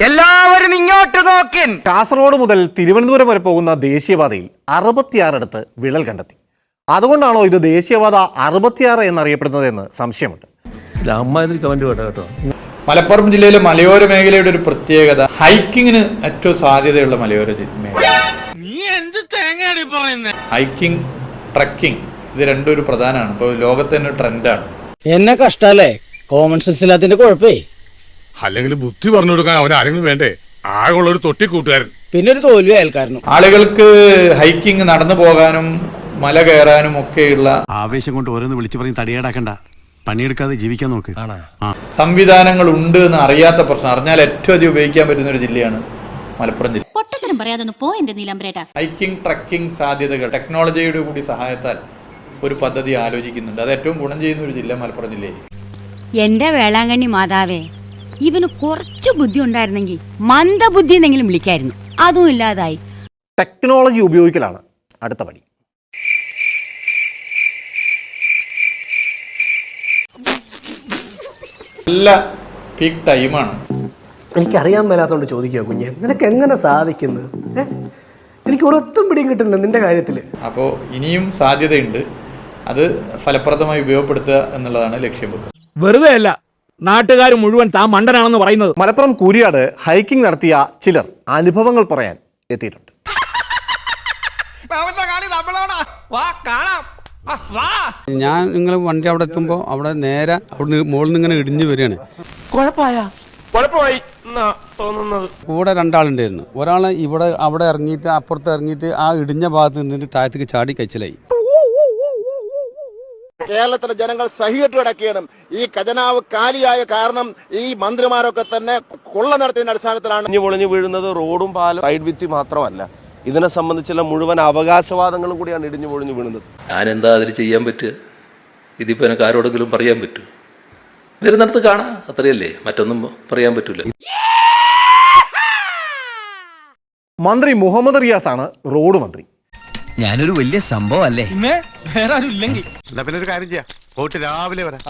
എല്ലാവരും ഇങ്ങോട്ട് നോക്കിൻ. കാസർഗോഡ് മുതൽ തിരുവനന്തപുരം വരെ പോകുന്ന ദേശീയപാതയിൽ 66 വിള്ളൽ കണ്ടെത്തി. അതുകൊണ്ടാണോ ഇത് ദേശീയപാത 66 എന്നറിയപ്പെടുന്നത് എന്ന് സംശയമുണ്ട്. മലപ്പുറം ജില്ലയിലെ മലയോര മേഖലയുടെ ഒരു പ്രത്യേകത ഹൈക്കിങ്ങിന് ഏറ്റവും സാധ്യതയുള്ള മലയോര മേഖല. ഹൈക്കിംഗ്, ട്രക്കിംഗ് ഇത് രണ്ടും ഒരു പ്രധാനമാണ്. ഇപ്പോൾ ലോകത്ത് തന്നെ ട്രെൻഡാണ്. എന്നെ കഷ്ടല്ലേ, കോമൺ സെൻസ് ഇല്ലാത്തതിന്റെ കുഴപ്പേ. അല്ലെങ്കിൽ ബുദ്ധി പറഞ്ഞു കൊടുക്കാൻ അവൻ ആരെങ്കിലും വേണ്ടേ? ആകെയുള്ള ഒരു തൊട്ടി കൂട്ടുകാരൻ, പിന്നെ ഒരു തോൽവി അയൽക്കാരനും. ആളുകൾക്ക് ഹൈക്കിംഗ് നടന്നു പോകാനും മല കയറാനും ഒക്കെയുള്ള ആവേശം കൊണ്ട് ഓരോന്ന് വിളിച്ചു പറഞ്ഞ് തടിയേടാക്കണ്ട, പണിയെടുക്കാതെ ജീവിക്കാൻ നോക്ക്. സംവിധാനങ്ങൾ ഉണ്ട് എന്ന് അറിയാത്ത പ്രശ്നം. അറിഞ്ഞാൽ ഏറ്റവും അധികം ഉപയോഗിക്കാൻ പറ്റുന്ന ഒരു ജില്ലയാണ് മലപ്പുറം ജില്ല. ഹൈക്കിംഗ്, ട്രക്കിംഗ് സാധ്യതകൾ ടെക്നോളജിയുടെ കൂടി സഹായത്താൽ ഒരു പദ്ധതി ആലോചിക്കുന്നുണ്ട്. അത് ഏറ്റവും ഗുണം ചെയ്യുന്ന ഒരു ജില്ല മലപ്പുറം ജില്ലയിൽ. എന്റെ വേളാങ്കണ്ണി മാതാവേ, ഇവന് കുറച്ചു ബുദ്ധി ഉണ്ടായിരുന്നെങ്കിൽ മന്ദബുദ്ധി എന്നെങ്കിലും വിളിക്കായിരുന്നു. അതും ഇല്ലാതായി. ടെക്നോളജി ഉപയോഗിക്കലാണ് അടുത്ത പടി. നല്ല പീക്ക് ടൈമാണ്. എനിക്കറിയാൻ മേലാത്തോണ്ട് ചോദിക്കുക കുഞ്ഞെ, നിനക്ക് എങ്ങനെ സാധിക്കുന്നു? എനിക്ക് ഒരൊത്തും പിടിയും കിട്ടുന്നില്ല നിന്റെ കാര്യത്തിൽ. അപ്പോൾ ഇനിയും സാധ്യതയുണ്ട്. അത് ഫലപ്രദമായി ഉപയോഗപ്പെടുത്തുക എന്നുള്ളതാണ് ലക്ഷ്യം വെക്കുന്നത്. വെറുതെ അല്ല നാട്ടുകാർ മുഴുവൻ താൻ മണ്ടനാണെന്ന് പറയുന്നത്. മലപ്പുറം കൂരിയാട് ഹൈക്കിംഗ് നടത്തിയ ചിലർ അനുഭവങ്ങൾ പറയാൻ എത്തിയിട്ടുണ്ട്. ഞാൻ നിങ്ങൾ വണ്ടി അവിടെ എത്തുമ്പോൾ അവിടെ നേരെ അവിടെ മുകളിൽ നിന്ന് ഇങ്ങനെ ഇടിഞ്ഞു വരികയാണ്. കൂടെ രണ്ടാളുണ്ടായിരുന്നു. ഒരാളെ അവിടെ ഇറങ്ങിയിട്ട് അപ്പുറത്ത് ഇറങ്ങിയിട്ട് ആ ഇടിഞ്ഞ ഭാഗത്ത് നിന്നിട്ട് താഴത്തേക്ക് ചാടി കഴിച്ചിലായി. കേരളത്തിലെ ജനങ്ങൾ സഹികെട്ട് കിടക്കുകയാണ്. ഈ ഖജനാവ് കാലിയായ കാരണം ഈ മന്ത്രിമാരൊക്കെ തന്നെ കൊള്ള നടത്തിയതിന്റെ അടിസ്ഥാനത്തിലാണ്. പൊളിഞ്ഞു വീഴുന്നത് റോഡും പാലും സൈഡ് ഭിത്തി മാത്രമല്ല, ഇതിനെ സംബന്ധിച്ചുള്ള മുഴുവൻ അവകാശവാദങ്ങളും കൂടിയാണ് ഇടിഞ്ഞു പൊളിഞ്ഞു വീഴുന്നത്. ഞാൻ എന്താ അതിൽ ചെയ്യാൻ പറ്റുക? ഇതിപ്പോൾ എനിക്ക് ആരോടെങ്കിലും പറയാൻ പറ്റും? വരുന്നിടത്ത് കാണാം, അത്രയല്ലേ, മറ്റൊന്നും പറയാൻ പറ്റൂല. മന്ത്രി മുഹമ്മദ് റിയാസ് ആണ് റോഡ് മന്ത്രി. ഞാനൊരു വലിയ സംഭവം അല്ലേ? പിന്നെ ഒരു കാര്യം ചെയ്യാം, പോയിട്ട് രാവിലെ വരാം.